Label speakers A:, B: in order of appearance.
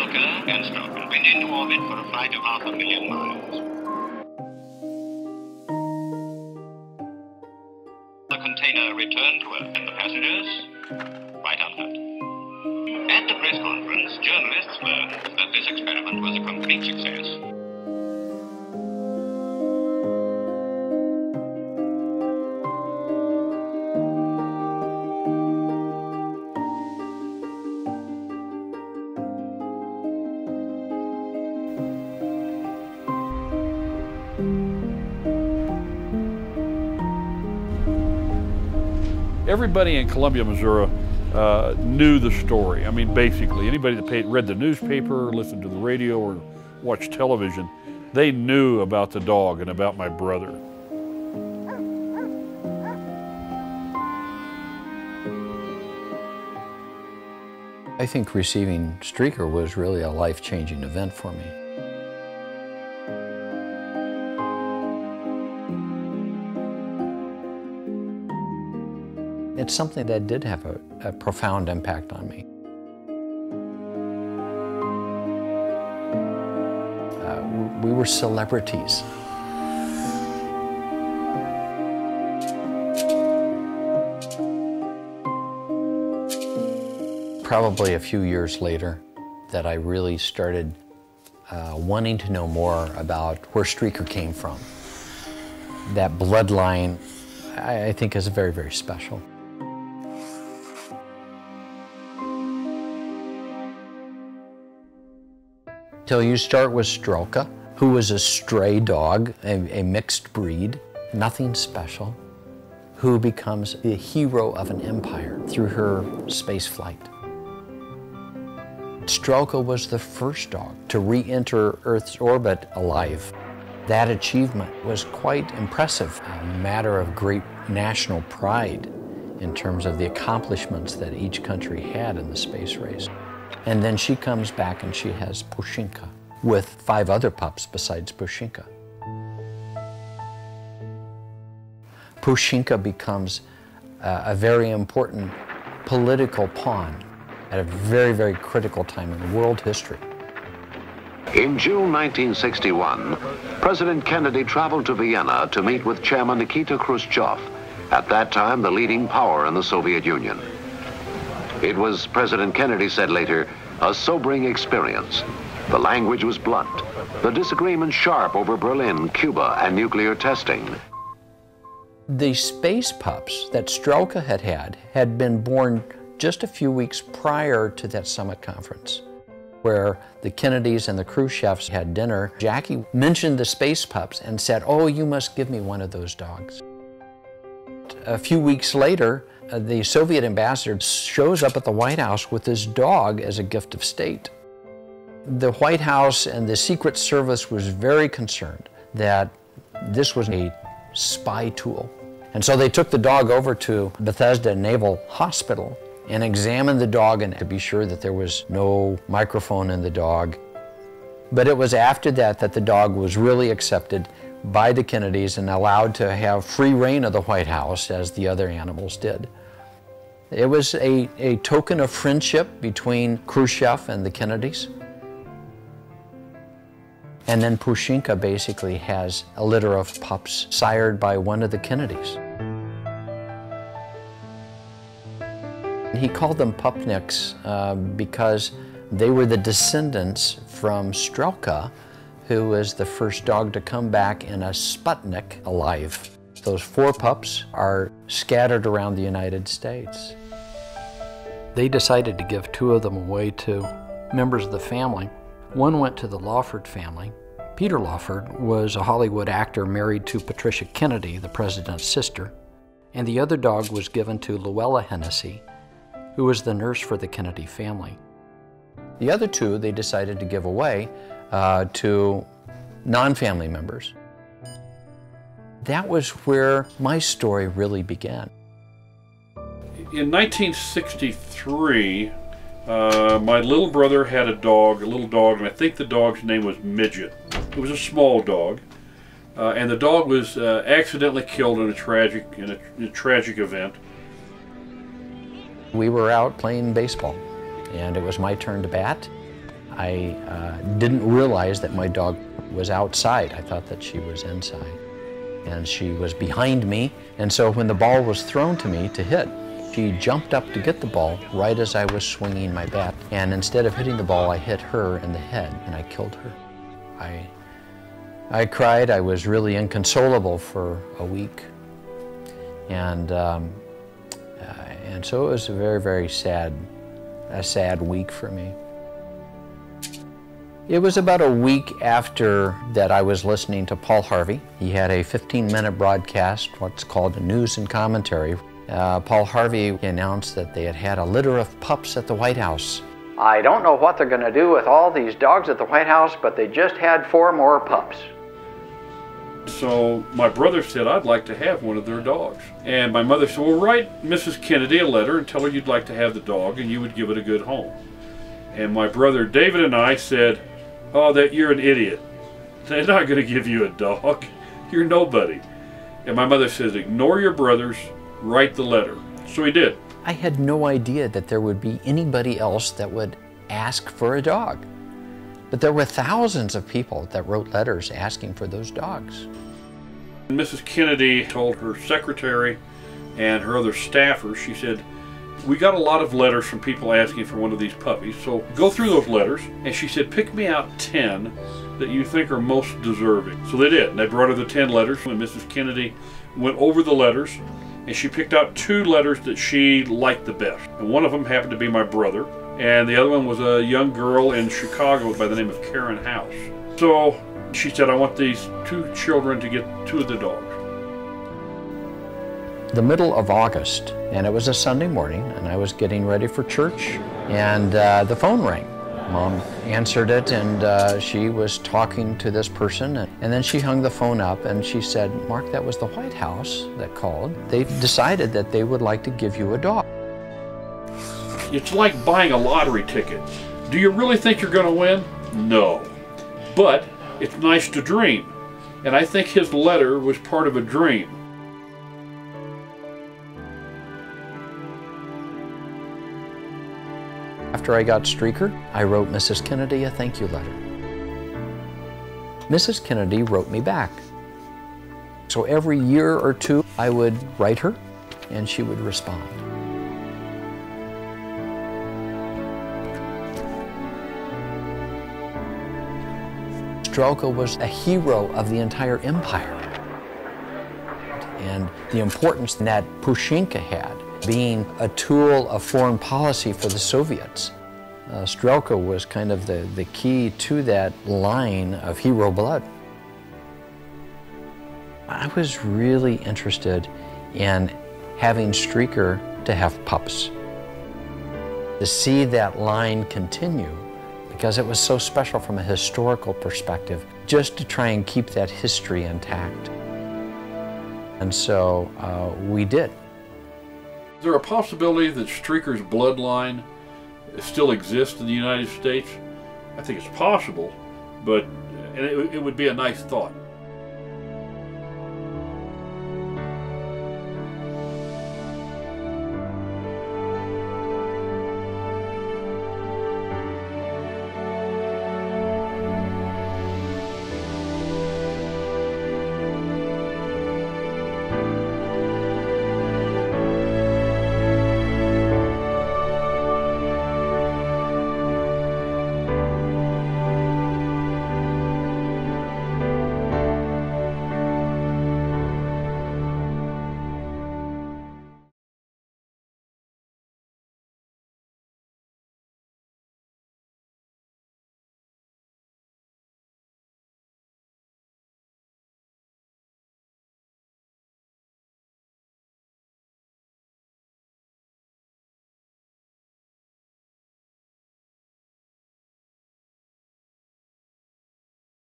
A: Strelka and Strelka went into orbit for a flight of 500,000 miles. The container returned to Earth and the passengers right unhurt. At the press conference, journalists learned that this experiment was a complete success.
B: Everybody in Columbia, Missouri knew the story. I mean, basically, anybody that read the newspaper, listened to the radio, or watched television, they knew about the dog and about my brother.
C: I think receiving Strelka was really a life-changing event for me. It's something that did have a profound impact on me. We were celebrities. Probably a few years later that I really started wanting to know more about where Strelka came from. That bloodline, I think, is very, very special. So you start with Strelka, who was a stray dog, a mixed breed, nothing special, who becomes the hero of an empire through her space flight. Strelka was the first dog to re-enter Earth's orbit alive. That achievement was quite impressive, a matter of great national pride in terms of the accomplishments that each country had in the space race. And then she comes back and she has Pushinka with 5 other pups besides Pushinka. Pushinka becomes a very important political pawn at a very, very critical time in world history.
D: In June 1961, President Kennedy traveled to Vienna to meet with Chairman Nikita Khrushchev, at that time the leading power in the Soviet Union. It was, President Kennedy said later, a sobering experience. The language was blunt, the disagreement sharp over Berlin, Cuba, and nuclear testing.
C: The space pups that Strelka had been born just a few weeks prior to that summit conference, where the Kennedys and the Khrushchevs had dinner. Jackie mentioned the space pups and said, "Oh, you must give me one of those dogs." A few weeks later, the Soviet ambassador shows up at the White House with this dog as a gift of state. The White House and the Secret Service was very concerned that this was a spy tool. And so they took the dog over to Bethesda Naval Hospital and examined the dog and to be sure that there was no microphone in the dog. But it was after that that the dog was really accepted by the Kennedys and allowed to have free reign of the White House as the other animals did. It was a token of friendship between Khrushchev and the Kennedys. And then Pushinka basically has a litter of pups sired by one of the Kennedys. He called them pupniks because they were the descendants from Strelka, who was the first dog to come back in a Sputnik alive. Those 4 pups are scattered around the United States. They decided to give 2 of them away to members of the family. One went to the Lawford family. Peter Lawford was a Hollywood actor married to Patricia Kennedy, the president's sister. And the other dog was given to Luella Hennessy, who was the nurse for the Kennedy family. The other 2 they decided to give away to non-family members. That was where my story really began.
B: In 1963, my little brother had a little dog, and I think the dog's name was Midget. It was a small dog, and the dog was accidentally killed in a tragic event.
C: We were out playing baseball, and it was my turn to bat. I didn't realize that my dog was outside. I thought that she was inside. And she was behind me, and so when the ball was thrown to me to hit, she jumped up to get the ball right as I was swinging my bat. And instead of hitting the ball, I hit her in the head, and I killed her. I cried. I was really inconsolable for a week. And so it was a very, very sad week for me. It was about a week after that I was listening to Paul Harvey. He had a 15-minute broadcast, what's called a news and commentary. Paul Harvey announced that they had had a litter of pups at the White House. I don't know what they're going to do with all these dogs at the White House, but they just had 4 more pups.
B: So my brother said, I'd like to have one of their dogs. And my mother said, well, write Mrs. Kennedy a letter and tell her you'd like to have the dog and you would give it a good home. And my brother David and I said, oh, that you're an idiot. They're not going to give you a dog. You're nobody. And my mother says, ignore your brothers, write the letter. So he did.
C: I had no idea that there would be anybody else that would ask for a dog. But there were thousands of people that wrote letters asking for those dogs.
B: And Mrs. Kennedy told her secretary and her other staffers, she said, we got a lot of letters from people asking for one of these puppies, so go through those letters. And she said, pick me out 10 that you think are most deserving. So they did, and they brought her the 10 letters. And Mrs. Kennedy went over the letters, and she picked out 2 letters that she liked the best. And one of them happened to be my brother, and the other one was a young girl in Chicago by the name of Karen House. So she said, I want these 2 children to get 2 of the dogs.
C: The middle of August, and it was a Sunday morning, and I was getting ready for church, and the phone rang. Mom answered it, and she was talking to this person, and then she hung the phone up, and she said, Mark, that was the White House that called. They decided that they would like to give you a dog.
B: It's like buying a lottery ticket. Do you really think you're going to win? No. But it's nice to dream, and I think his letter was part of a dream.
C: After I got Strelka, I wrote Mrs. Kennedy a thank you letter. Mrs. Kennedy wrote me back. So every year or 2, I would write her, and she would respond. Strelka was a hero of the entire empire. And the importance that Pushinka had, being a tool of foreign policy for the Soviets. Strelka was kind of the key to that line of hero blood. I was really interested in having Strelka to have pups. To see that line continue, because it was so special from a historical perspective, just to try and keep that history intact. And so we did.
B: Is there a possibility that Strelka's bloodline still exists in the United States? I think it's possible, but it would be a nice thought.